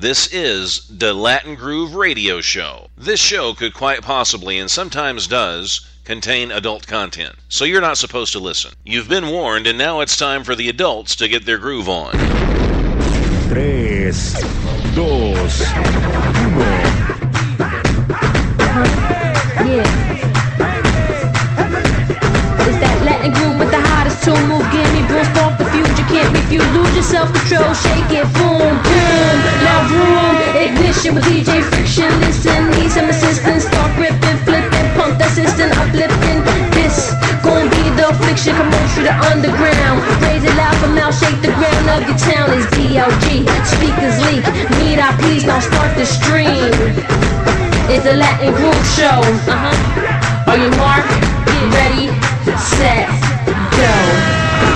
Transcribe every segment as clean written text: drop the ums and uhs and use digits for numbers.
This is the Latin Groove Radio Show. This show could quite possibly, and sometimes does, contain adult content, so you're not supposed to listen. You've been warned, and now it's time for the adults to get their groove on. 3, 2, 1. Yeah. It's that Latin groove with the hottest tune. Move, give me boom, spark the fuse. You can't refuse. Lose your self-control. Shake it, boom, boom. Now room, ignition with DJ Friction. Listen, need some assistance. Start ripping, flipping, pump that system, uplifting. This gon' be the affliction. Come on through the underground. Raise it loud from out. Shake the ground of your town. It's DLG. Speakers leak. Need I please now start the stream. It's the Latin Groove Show. Are you marked? Get ready, set, go.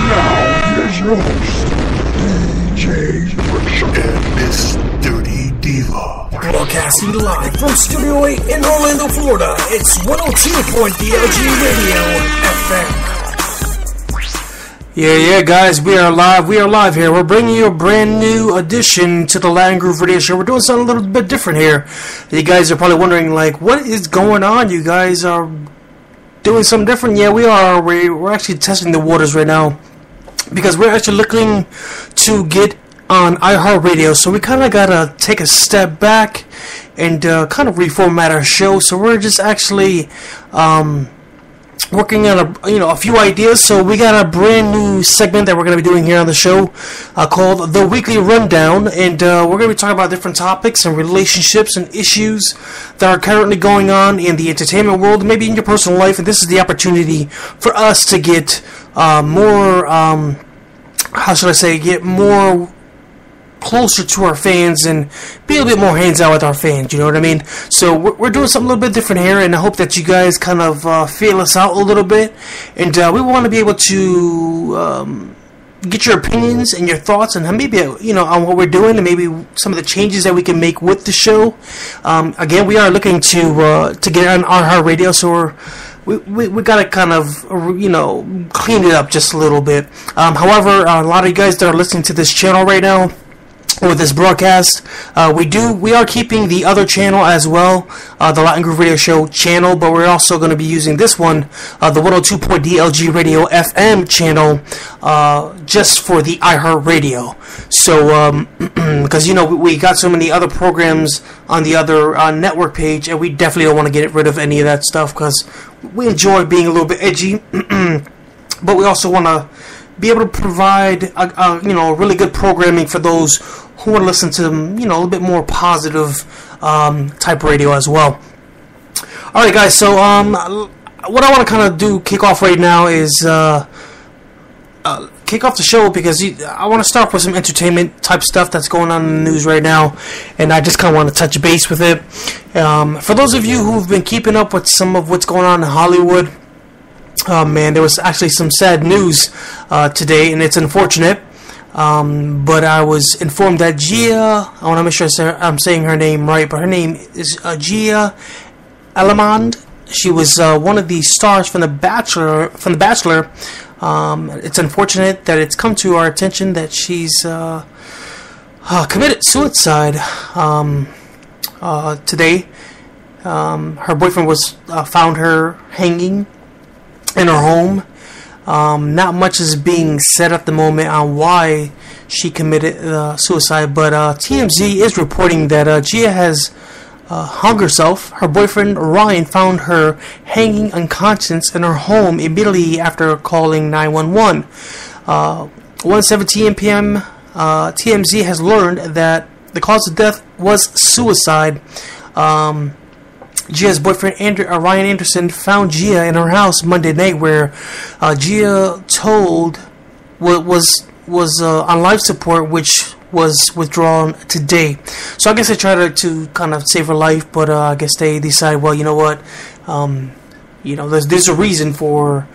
Now, here's your host, DJ Friction and Miss Dirty Diva. Broadcasting live from Studio 8 in Orlando, Florida. It's 102.DLG Radio FM. Yeah, guys, we are live here. We're bringing you a brand new addition to the Latin Groove Radio Show. We're doing something a little bit different here. You guys are probably wondering, like, what is going on? You guys are doing something different? Yeah, we are. We're actually testing the waters right now because we're actually looking to get on iHeartRadio. So we kind of got to take a step back and kind of reformat our show. So we're just actually working on a few ideas. So we got a brand new segment that we're going to be doing here on the show called The Weekly Rundown, and we're going to be talking about different topics and relationships and issues that are currently going on in the entertainment world, maybe in your personal life, and this is the opportunity for us to get more, get more closer to our fans and be a little bit more hands-on with our fans, you know what I mean? So we're doing something a little bit different here, and I hope that you guys kind of feel us out a little bit, and we want to be able to get your opinions and your thoughts and maybe, on what we're doing and maybe some of the changes that we can make with the show. Again, we are looking to get on iHeartRadio, so we got to kind of, clean it up just a little bit. However, a lot of you guys that are listening to this channel right now, with this broadcast, we are keeping the other channel as well, the Latin Groove Radio Show channel, but we're also going to be using this one, the 102.DLG Radio FM channel, just for the iHeartRadio. So, because we got so many other programs on the other network page, and we definitely don't want to get rid of any of that stuff because we enjoy being a little bit edgy, but we also want to be able to provide a really good programming for those who want to listen to a little bit more positive type radio as well. All right, guys. So what I want to kind of kick off right now is kick off the show because I want to start with some entertainment type stuff that's going on in the news right now, and I just kind of want to touch base with it. For those of you who've been keeping up with some of what's going on in Hollywood. Man, there was actually some sad news today, and it's unfortunate. But I was informed that Gia, I want to make sure I'm saying her name right, but her name is Gia Elamond. She was one of the stars from The Bachelor. It's unfortunate that it's come to our attention that she's committed suicide today. Her boyfriend found her hanging in her home. Not much is being said at the moment on why she committed suicide, but TMZ is reporting that Gia has hung herself. Her boyfriend Ryan found her hanging unconscious in her home immediately after calling 911. 1:17 p.m. TMZ has learned that the cause of death was suicide. Gia's boyfriend Ryan Anderson found Gia in her house Monday night, where Gia was on life support, which was withdrawn today. So I guess they tried to kind of save her life, but I guess they decided, well, you know what, there's a reason for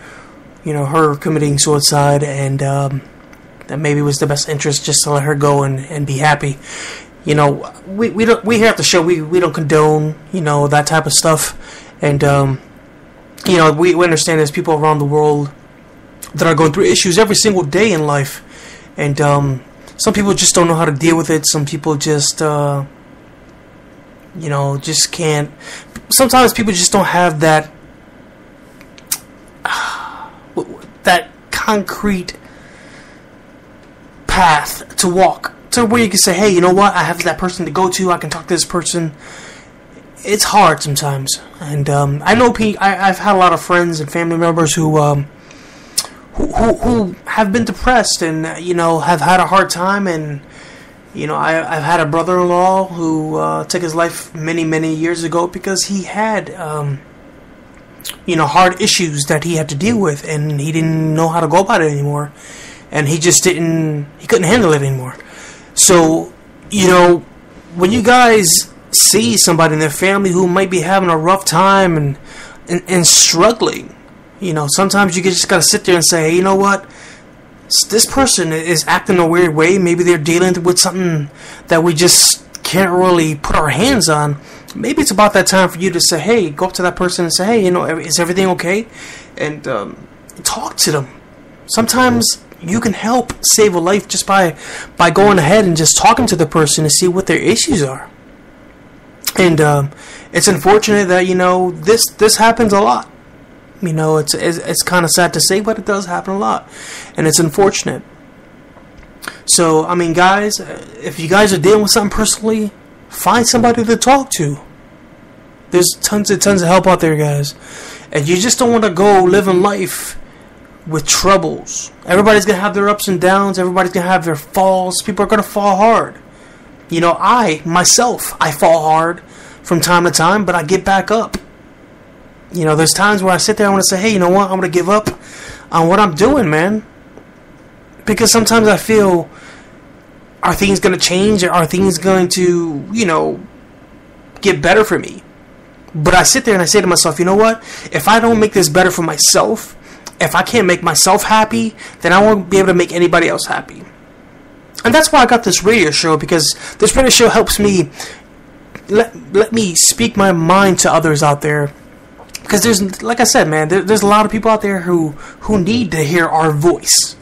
her committing suicide, and that maybe it was the best interest just to let her go and be happy. We here at the show, we don't condone, that type of stuff. And, we understand there's people around the world that are going through issues every single day in life. And some people just don't know how to deal with it. Some people just, just can't. Sometimes people just don't have that concrete path to walk to where you can say, hey, you know what? I have that person to go to. I can talk to this person. It's hard sometimes, and I know I've had a lot of friends and family members who have been depressed and have had a hard time, and I've had a brother-in-law who took his life many years ago because he had hard issues that he had to deal with, and he didn't know how to go about it anymore, and he couldn't handle it anymore. So when you guys see somebody in their family who might be having a rough time and struggling, sometimes you just gotta sit there and say, hey, you know what? This person is acting a weird way. Maybe they're dealing with something that we just can't really put our hands on. Maybe it's about that time for you to say, hey, go up to that person and say, hey, is everything okay? And talk to them. Sometimes you can help save a life just by going ahead and just talking to the person to see what their issues are. And it's unfortunate that this happens a lot. It's kind of sad to say, but it does happen a lot, and it's unfortunate. So I mean, guys, if you guys are dealing with something personally, find somebody to talk to. There's tons of help out there, guys, and you just don't want to go living life with troubles. Everybody's gonna have their ups and downs. Everybody's gonna have their falls. People are gonna fall hard. I fall hard from time to time, but I get back up. There's times where I sit there and I want to say, hey, you know what? I'm going to give up on what I'm doing, man. Because sometimes I feel, are things going to change? Are things going to, get better for me? But I sit there and I say to myself, you know what? If I don't make this better for myself, if I can't make myself happy, then I won't be able to make anybody else happy. And that's why I got this radio show, because this radio show helps me let me speak my mind to others out there. Because there's, like I said, man, there's a lot of people out there who need to hear our voice.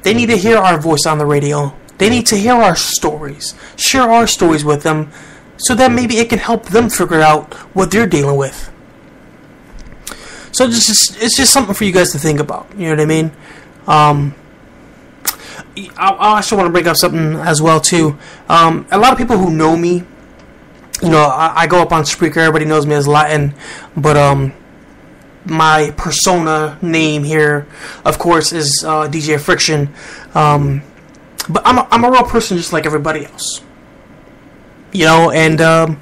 They need to hear our voice on the radio. They need to hear our stories. Share our stories with them, so that maybe it can help them figure out what they're dealing with. So it's just something for you guys to think about. You know what I mean? I also want to bring up something as well too. A lot of people who know me, I go up on Spreaker. Everybody knows me as Latin, but my persona name here, of course, is DJ Friction. But I'm a real person, just like everybody else. And I'm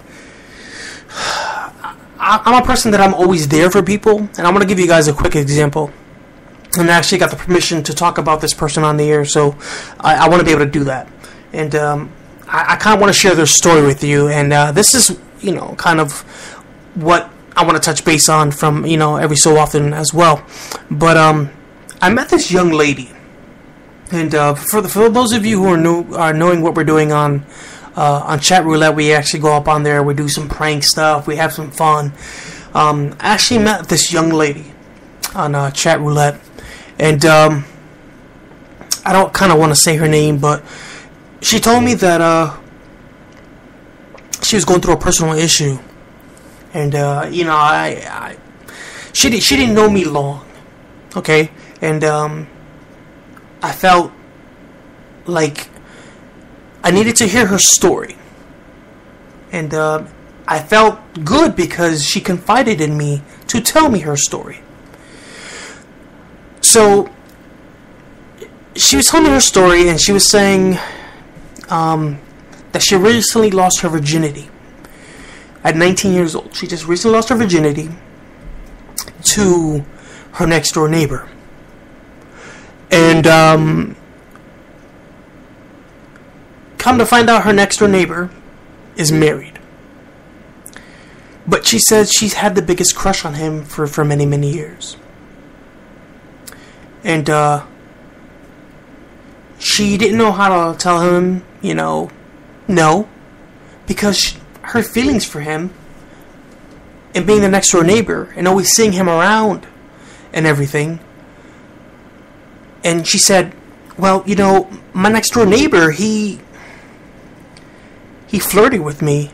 a person that I'm always there for people, and I'm gonna give you guys a quick example. And I actually got the permission to talk about this person on the air, so I want to be able to do that. And I kind of want to share their story with you. And this is, kind of what I want to touch base on from, every so often as well. But I met this young lady. And for those of you who are knowing what we're doing on Chat Roulette, we actually go up on there. We do some prank stuff. We have some fun. I actually met this young lady on Chat Roulette. And I don't kind of want to say her name, but she told me that she was going through a personal issue. And, she didn't know me long, okay? And I felt like I needed to hear her story. And I felt good because she confided in me to tell me her story. So she was telling me her story, and she was saying that she recently lost her virginity at 19 years old. She just recently lost her virginity to her next door neighbor. And come to find out, her next door neighbor is married. But she said she's had the biggest crush on him for many years. And she didn't know how to tell him, no, because her feelings for him, and being the next door neighbor, and always seeing him around and everything. And she said, Well, my next door neighbor, he flirted with me,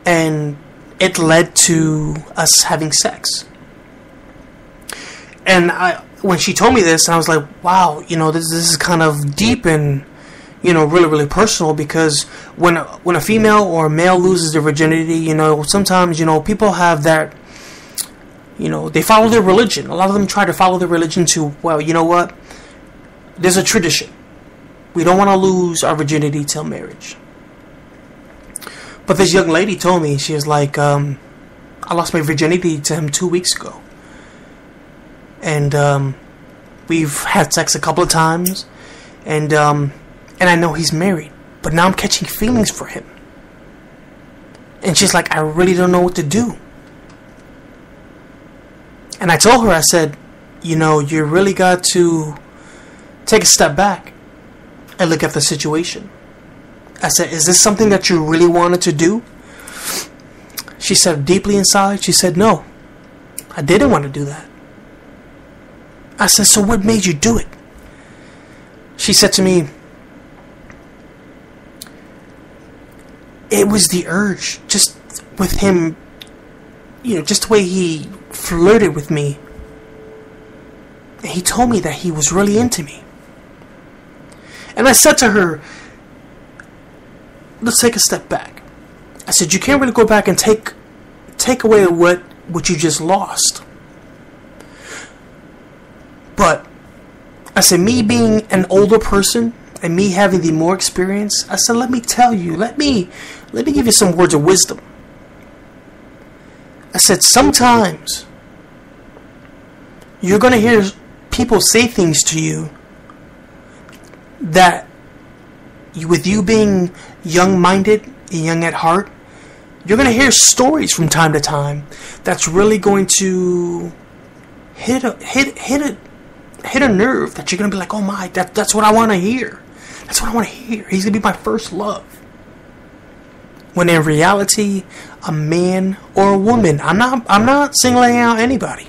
and it led to us having sex. And when she told me this, I was like, wow, this is kind of deep and, really, really personal, because when a female or a male loses their virginity, sometimes, people have that, they follow their religion. A lot of them try to follow their religion to, well, you know what? There's a tradition. We don't want to lose our virginity till marriage. But this young lady told me, she was like, I lost my virginity to him 2 weeks ago. And we've had sex a couple of times. And I know he's married. But now I'm catching feelings for him. And she's like, I really don't know what to do. And I told her, I said, you really got to take a step back and look at the situation. I said, is this something that you really wanted to do? She said, deeply inside, she said, no, I didn't want to do that. I said, so what made you do it? She said to me, it was the urge, just with him, just the way he flirted with me. And he told me that he was really into me. And I said to her, let's take a step back. I said, you can't really go back and take away what you just lost. But I said, me being an older person and me having the more experience, I said, let me tell you, let me give you some words of wisdom. I said, sometimes you're going to hear people say things to you that, with you being young-minded and young at heart, you're going to hear stories from time to time that's really going to hit a nerve that you're going to be like, oh my, that's what I want to hear. That's what I want to hear. He's going to be my first love. When in reality, a man or a woman, I'm not singling out anybody,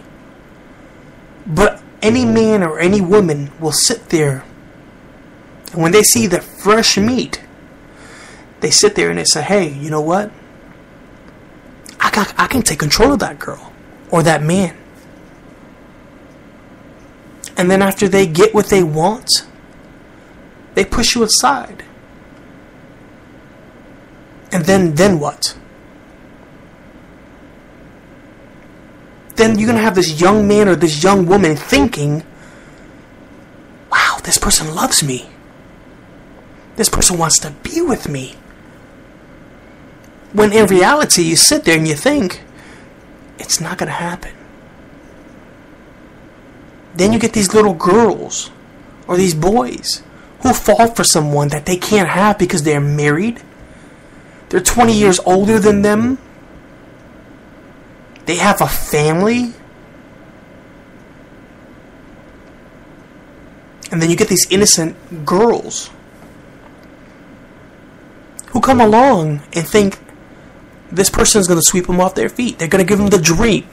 but any man or any woman will sit there, and when they see the fresh meat, they sit there and they say, hey, you know what? I can take control of that girl or that man. And then after they get what they want, they push you aside. And then what? Then you're going to have this young man or this young woman thinking, wow, this person loves me. This person wants to be with me. When in reality, you sit there and you think, it's not going to happen. Then you get these little girls or these boys who fall for someone that they can't have because they're married. They're 20 years older than them. They have a family. And then you get these innocent girls who come along and think this person is going to sweep them off their feet. They're going to give them the dream.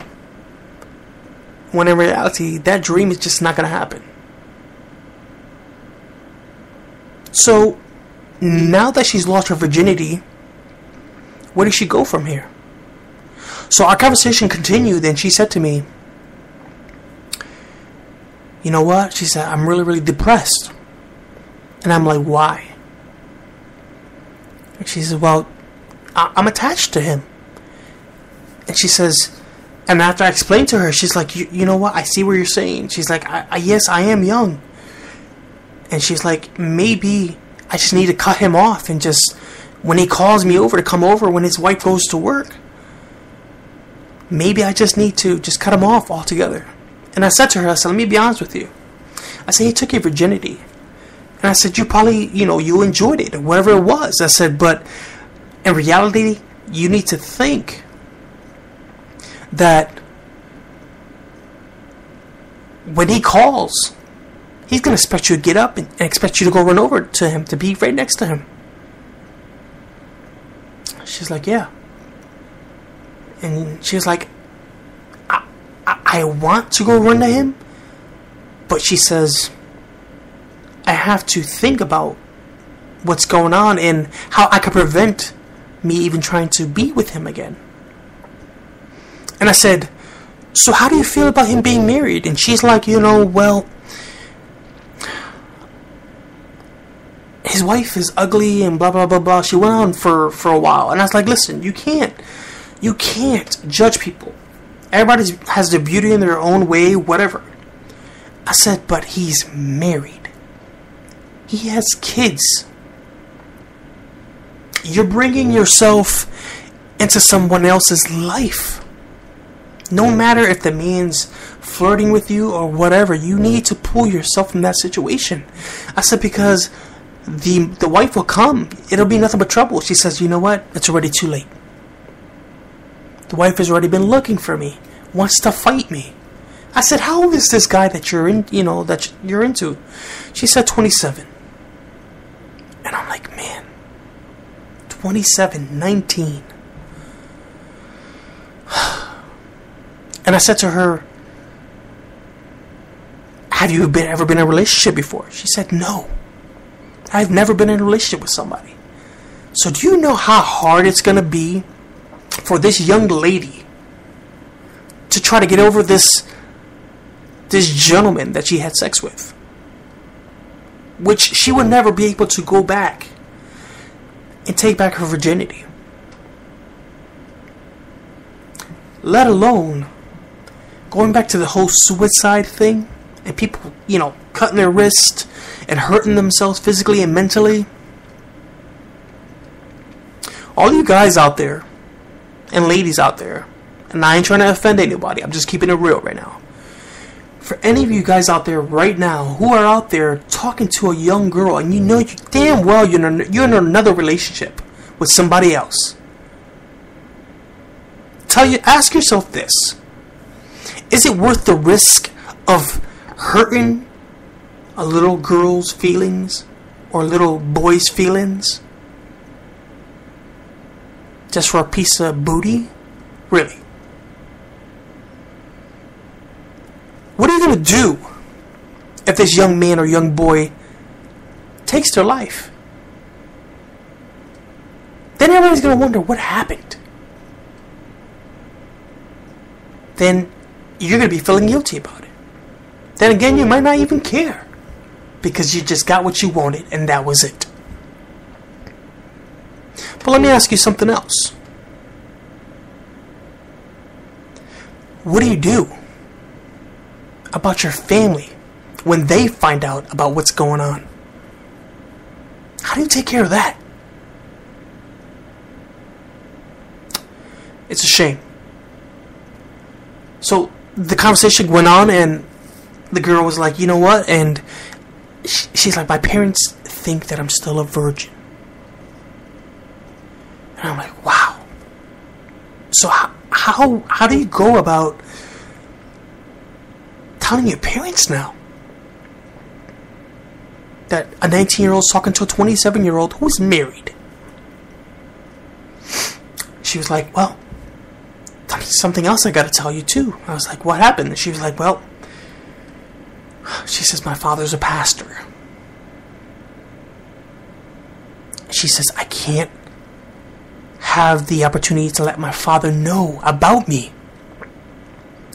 When in reality, that dream is just not going to happen. So, now that she's lost her virginity, where does she go from here? So our conversation continued, and she said to me, you know what? She said, I'm really, really depressed. And I'm like, why? And she says, well, I'm attached to him. And she says, and after I explained to her, she's like, you know what? I see what you're saying. She's like, yes, I am young. And she's like, maybe I just need to cut him off and just, when he calls me over to come over when his wife goes to work, maybe I just need to just cut him off altogether. And I said to her, I said, let me be honest with you. I said, he took your virginity. And I said, you probably, you enjoyed it or whatever it was. I said, but in reality, you need to think that when he calls, he's going to expect you to get up and expect you to go run over to him, to be right next to him. She's like, yeah. And she was like, I want to go run to him, but she says, I have to think about what's going on and how I could prevent me even trying to be with him again. And I said, so how do you feel about him being married? And she's like, well, his wife is ugly and blah, blah, blah, blah. She went on for a while. And I was like, listen, you can't judge people. Everybody has their beauty in their own way, whatever. I said, but he's married. He has kids. You're bringing yourself into someone else's life. No matter if the man's flirting with you or whatever, you need to pull yourself from that situation. I said, because the wife will come. It'll be nothing but trouble. She says, you know what? It's already too late. The wife has already been looking for me. Wants to fight me. I said, how old is this guy that you're into? She said 27. And I'm like, man, 27, 19. And I said to her, have you ever been in a relationship before? She said, no. I've never been in a relationship with somebody. So do you know how hard it's going to be for this young lady to try to get over this gentleman that she had sex with? Which she would never be able to go back and take back her virginity. Let alone going back to the whole suicide thing and people, cutting their wrist and hurting themselves physically and mentally. All you guys out there and ladies out there, and I ain't trying to offend anybody, I'm just keeping it real right now. For any of you guys out there right now who are out there talking to a young girl and you damn well you're in another relationship with somebody else, ask yourself this: is it worth the risk of hurting a little girl's feelings or a little boy's feelings just for a piece of booty? Really? What are you going to do if this young man or young boy takes their life? Then everybody's going to wonder what happened. Then you're going to be feeling guilty about it. Then again, you might not even care because you just got what you wanted and that was it. But let me ask you something else. What do you do about your family when they find out about what's going on? How do you take care of that? It's a shame. So the conversation went on and the girl was like, you know what? And she's like, my parents think that I'm still a virgin. And I'm like, wow. So how do you go about telling your parents now that a 19-year-old's talking to a 27-year-old who's married? She was like, well, something else I gotta tell you too. I was like, what happened? And she was like, well, she says, my father's a pastor. She says, I can't have the opportunity to let my father know about me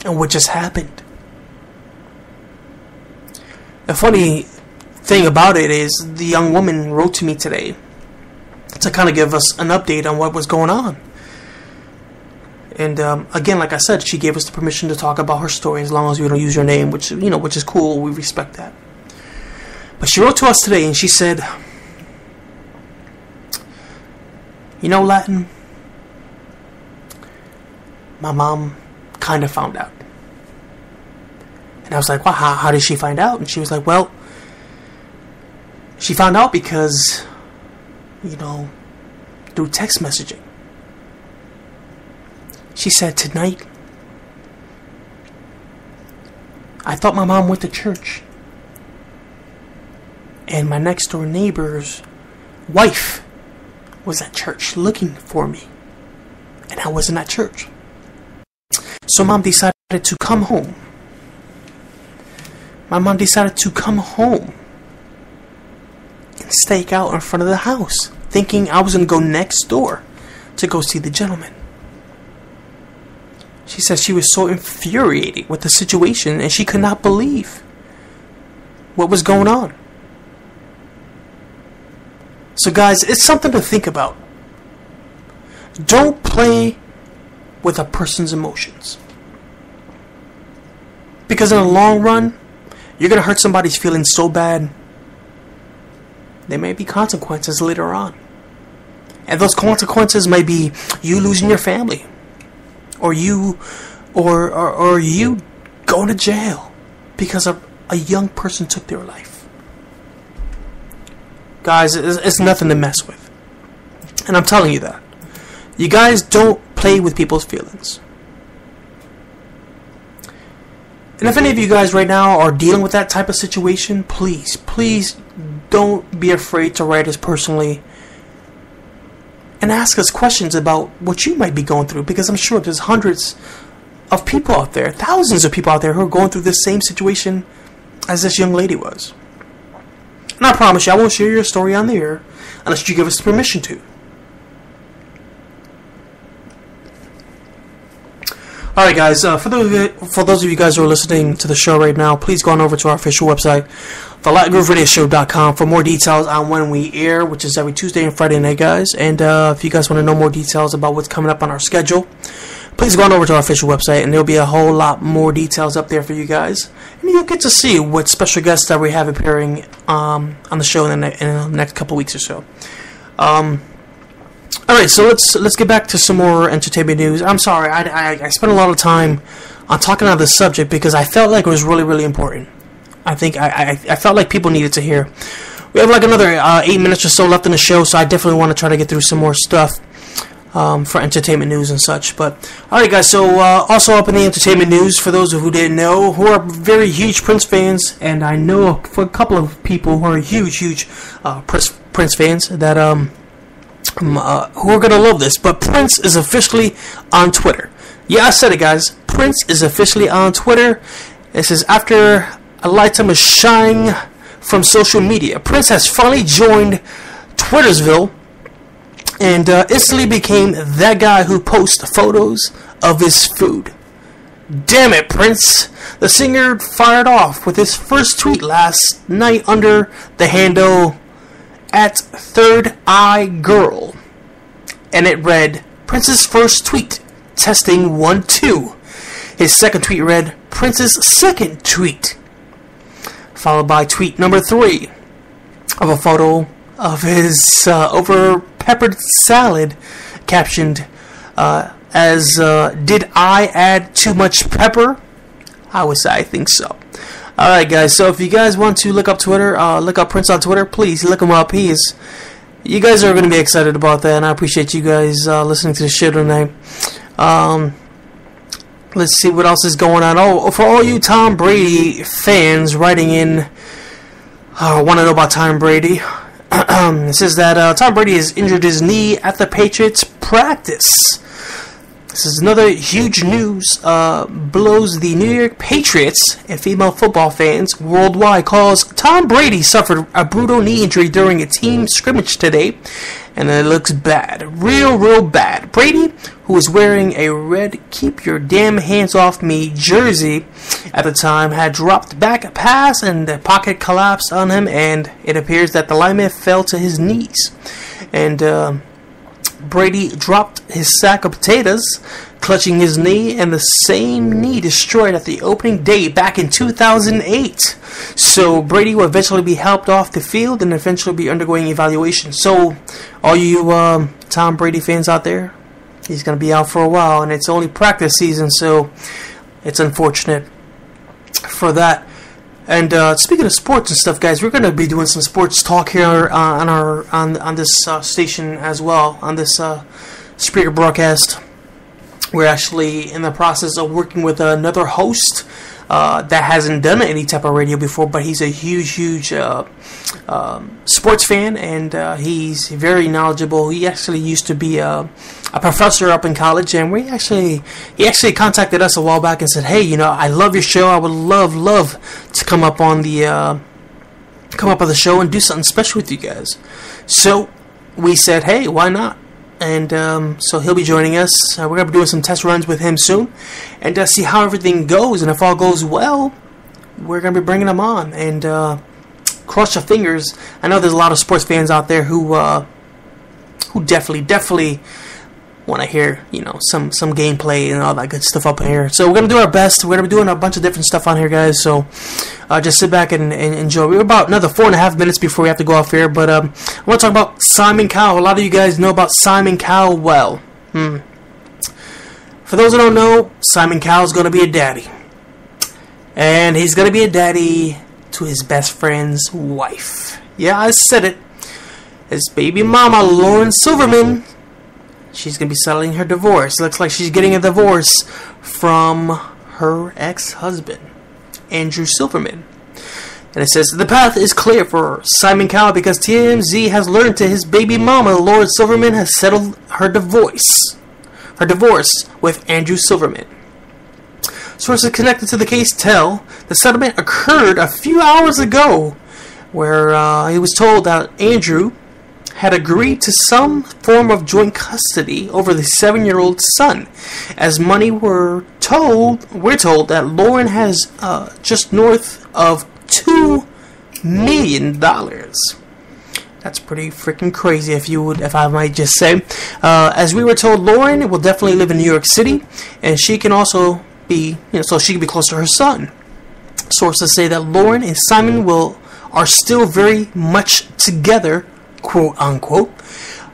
and what just happened. The funny thing about it is the young woman wrote to me today to kind of give us an update on what was going on. And again, like I said, she gave us the permission to talk about her story as long as we don't use her name, which is cool. We respect that. But she wrote to us today and she said, Latin, my mom kind of found out. And I was like, well, how did she find out? And she was like, well, she found out because, through text messaging. She said, tonight, I thought my mom went to church. And my next door neighbor's wife was at church looking for me. And I wasn't at church. So mom decided to come home. My mom decided to come home stake out in front of the house, thinking I was going to go next door to go see the gentleman. She said she was so infuriated with the situation and she could not believe what was going on. So guys, it's something to think about. Don't play with a person's emotions. Because in the long run, you're going to hurt somebody's feelings so bad, there may be consequences later on. And those consequences may be you losing your family. Or you going to jail because a young person took their life. Guys, it's nothing to mess with. And I'm telling you that. You guys don't play with people's feelings. And if any of you guys right now are dealing with that type of situation, please don't be afraid to write us personally and ask us questions about what you might be going through, because I'm sure there's hundreds of people out there, thousands of people out there who are going through this same situation as this young lady was. And I promise you, I won't share your story on the air unless you give us permission to. Alright guys, for those of you guys who are listening to the show right now, please go on over to our official website, theLatinGrooveRadioshow.com, for more details on when we air, which is every Tuesday and Friday night, guys. And if you guys want to know more details about what's coming up on our schedule, please go on over to our official website, and there'll be a whole lot more details up there for you guys. And you'll get to see what special guests that we have appearing on the show in the next couple weeks or so. Alright, so let's get back to some more entertainment news. I'm sorry, I spent a lot of time on talking on this subject because I felt like it was really, really important. I think I felt like people needed to hear. We have like another 8 minutes or so left in the show, so I definitely want to try to get through some more stuff for entertainment news and such. But alright guys, so also up in the entertainment news, for those who didn't know, who are very huge Prince fans, and I know for a couple of people who are huge Prince fans that who are going to love this, but Prince is officially on Twitter. Yeah, I said it, guys. Prince is officially on Twitter. This is after a lifetime of shying from social media. Prince has finally joined Twittersville and instantly became that guy who posts photos of his food. Damn it, Prince! The singer fired off with his first tweet last night under the handle @ThirdEyeGirl, and it read, Prince's first tweet, testing 1 2. His second tweet read, Prince's second tweet, followed by tweet number 3 of a photo of his over peppered salad, captioned as did I add too much pepper? I would say I think so. Alright guys, so if you guys want to look up Twitter, look up Prince on Twitter, please look him up. You guys are going to be excited about that, and I appreciate you guys listening to the show tonight. Let's see what else is going on. Oh, for all you Tom Brady fans writing in, want to know about Tom Brady. It says that Tom Brady has injured his knee at the Patriots practice. This is another huge news, blows the New York Patriots and female football fans worldwide, cause Tom Brady suffered a brutal knee injury during a team scrimmage today, and it looks bad. Real bad. Brady, who was wearing a red "Keep Your Damn Hands Off Me" jersey at the time, had dropped back a pass and the pocket collapsed on him, and it appears that the lineman fell to his knees. And Brady dropped his sack of potatoes, clutching his knee, and the same knee destroyed at the opening day back in 2008. So Brady will eventually be helped off the field and eventually be undergoing evaluation. So all you Tom Brady fans out there, he's going to be out for a while, and it's only practice season, so it's unfortunate for that. And speaking of sports and stuff, guys, we're going to be doing some sports talk here on this station as well, on this speaker broadcast. We're actually in the process of working with another host that hasn't done any type of radio before, but he's a huge sports fan, and he's very knowledgeable. He actually used to be a professor up in college, and he actually contacted us a while back and said, hey, I love your show. I would love to come up on the come up on the show and do something special with you guys. So we said, hey, why not? And so he'll be joining us. We're going to be doing some test runs with him soon and see how everything goes. And if all goes well, we're going to be bringing him on. And cross your fingers. I know there's a lot of sports fans out there who definitely want to hear, some gameplay and all that good stuff up here. So we're going to do our best. We're going to be doing a bunch of different stuff on here, guys. So just sit back and enjoy. We're about another 4.5 minutes before we have to go off here. But I want to talk about Simon Cowell. A lot of you guys know about Simon Cowell well. For those who don't know, Simon Cowell's going to be a daddy. And he's going to be a daddy to his best friend's wife. Yeah, I said it. His baby mama, Lauren Silverman. She's going to be settling her divorce. Looks like she's getting a divorce from her ex-husband, Andrew Silverman. And it says, the path is clear for Simon Cowell because TMZ has learned that his baby mama, Lauren Silverman, has settled her divorce with Andrew Silverman. Sources connected to the case tell the settlement occurred a few hours ago, where he was told that Andrew had agreed to some form of joint custody over the 7-year-old son, as we're told that Lauren has just north of $2 million. That's pretty freaking crazy, if I might just say. As we were told, Lauren will definitely live in New York City, and she can also be, so she can be close to her son. Sources say that Lauren and Simon are still very much together, quote unquote.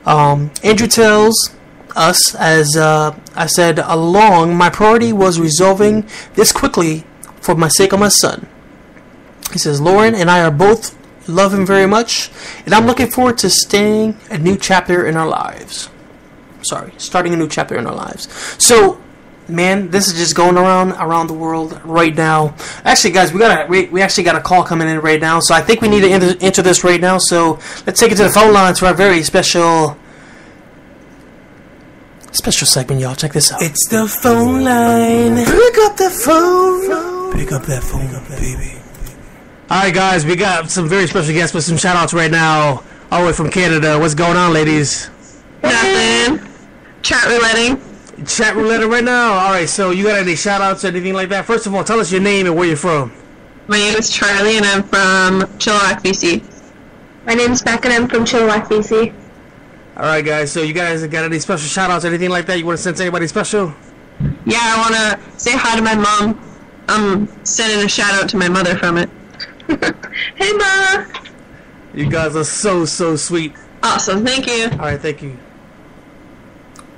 Andrew tells us, as I said along, my priority was resolving this quickly for my sake of my son. He says, Lauren and I are both love him very much, and I'm looking forward to starting a new chapter in our lives. So, man, this is just going around the world right now. Actually, guys, we actually got a call coming in right now, so I think we need to enter this right now. So let's take it to the phone line to our very special segment, y'all. Check this out. It's the phone line. Pick up the phone. Pick up that phone, baby. All right, guys, we got some very special guests with some shout-outs right now, all the way from Canada. What's going on, ladies? Nothing. Chat roulette. Chat roulette right now. All right, so you got any shout-outs or anything like that? First of all, tell us your name and where you're from. My name is Charlie, and I'm from Chilliwack, BC. My name is Beck, and I'm from Chilliwack, BC. All right, guys, so you guys got any special shout-outs or anything like that? You want to send to anybody special? Yeah, I want to say hi to my mom. I'm sending a shout-out to my mother from it. Hey, Ma! You guys are so sweet. Awesome, thank you. All right, thank you.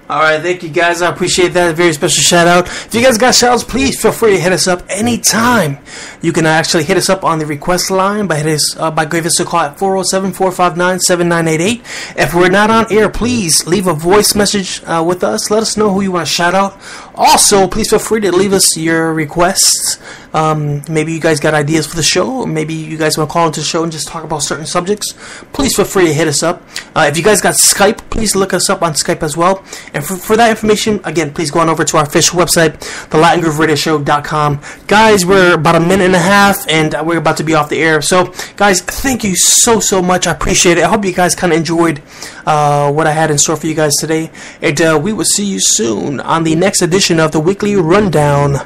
Alright, thank you guys. I appreciate that. Very special shout out. If you guys got shout outs, please feel free to hit us up anytime. You can actually hit us up on the request line by giving us a call at 407-459-7988. If we're not on air, please leave a voice message with us. Let us know who you want to shout out. Also, please feel free to leave us your requests. Maybe you guys got ideas for the show, or maybe you guys want to call into the show and just talk about certain subjects. Please feel free to hit us up. If you guys got Skype, please look us up on Skype as well. And for that information, again, please go on over to our official website, thelatingrouveradioshow.com. Guys, we're about a minute and a half, and we're about to be off the air. So, guys, thank you so much. I appreciate it. I hope you guys kind of enjoyed what I had in store for you guys today. And we will see you soon on the next edition of the Weekly Rundown.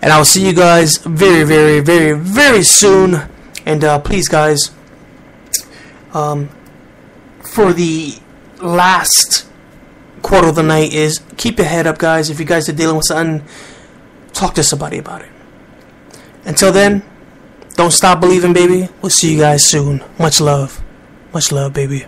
And I will see you guys very soon. And please, guys, for the last quote of the night is, keep your head up, guys. If you guys are dealing with something, talk to somebody about it. Until then, don't stop believing, baby. We'll see you guys soon. Much love, baby.